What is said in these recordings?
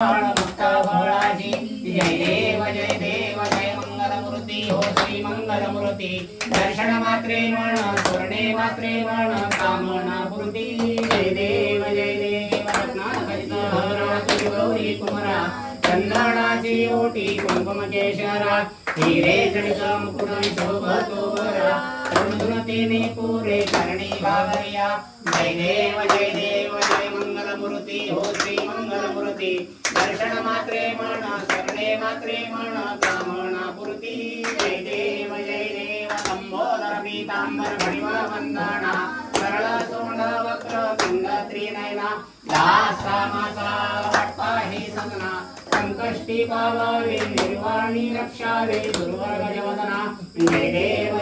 भक्तफळाची जय देव जय मंगलमूर्ती हो श्री मंगलमूर्ती दर्शन मात्रे म्हण स्वर्णे मात्रे म्हण कामना पूर्ती जय देव रत्नाखचित हरा गौरी कुमरा चंदनाची ओटी कुंकुम केशरा हिरे जडित मुकुट शोभतो बरा तरुणतीने पुरे करणी भागरिया जय देव जय मंगलमूर्ती हो श्री मंगलमूर्ती दर्शन मात्रे म्हण स्वर्णे मात्रे म्हण कामना पूर्ती जय देव लंबोदर पीतांबर भणिव वंदना सरळ सोंड वक्र पिंड त्रिनयना दासा मासा वाटपाही सदना संकष्टी पावावे निर्वाणी रक्षावे दुर्वर्ग जवदना जय देव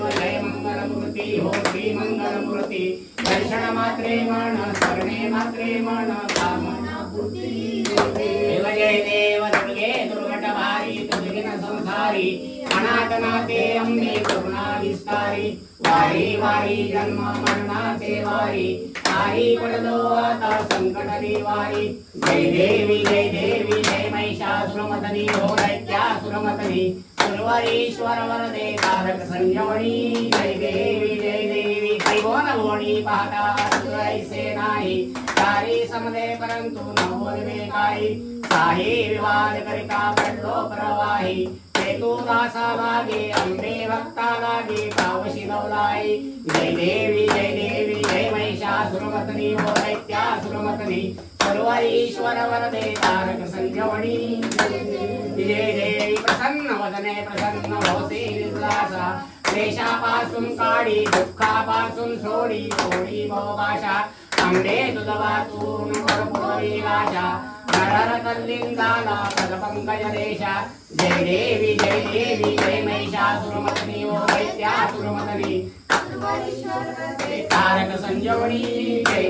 जय मंगलमूर्ती हो श्री मंगलमूर्ती दर्शन मात्रे म्हण स्वर्णे मात्रे म्हण कामना पूर्ती जय देव दुर्गे दुर्घट भारी तुझिन संसारी अनाथनाथे अंबे करुणा विस्तारी वारी वारी जन्म मरणाचे वारी आई पडलो आता संकट निवारी जय देवी जय महिषासुरमर्दिनी हो दैत्यासुरमर्दिनी सर्वरीश्वर वरदे तारक संजीवनी जय देवी त्रिभुवन भुवनी पाहता ऐसे नाही सारी समदे परंतु नवोदे काही साही विवाद करिता पडलो प्रवाही तू दासा लागे अंबे भक्ता लागे पावशी नवलाई जय देवी जय महिषासुरमर्दिनी हो दैत्यासुरमर्दिनी सर्व ईश्वर वरदे तारक संजीवनी जय देवी प्रसन्न वदने प्रसन्न होसी विलासा क्लेशापासून काढी दुःखापासून सोडी भवभाषा अंबे तुझ वाचून भरपुरी भाषा नरर तल्लिंगाला पदपंकज देशा जय देवी जय महिषासुरमर्दिनी ओ दैत्यासुरमर्दिनी तारक संजीवनी जय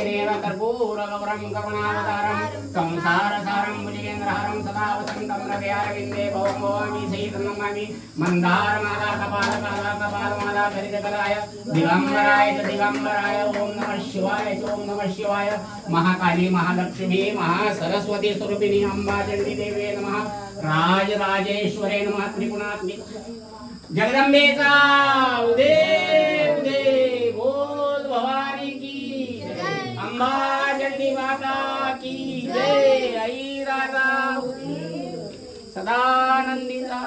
देव कर्पूर गौरम करुणावतारम संसार सारम भुजगेंद्रहारम सदा वसंतम हृदयारविंदे भवमी सहितं नमामि मंदार माला कपाल माला धरितकराय दिगंबराय ओम नमः शिवाय महाकाली महालक्ष्मी महासरस्वती स्वरूपिणी अंबा चंडी देवे नमः राजराजेश्वरे नमः त्रिगुणात्मिक जगदंबेचा उदय बोल भवानी की जय अंबा चंडी माता की जय आई राजा सदानंदीचा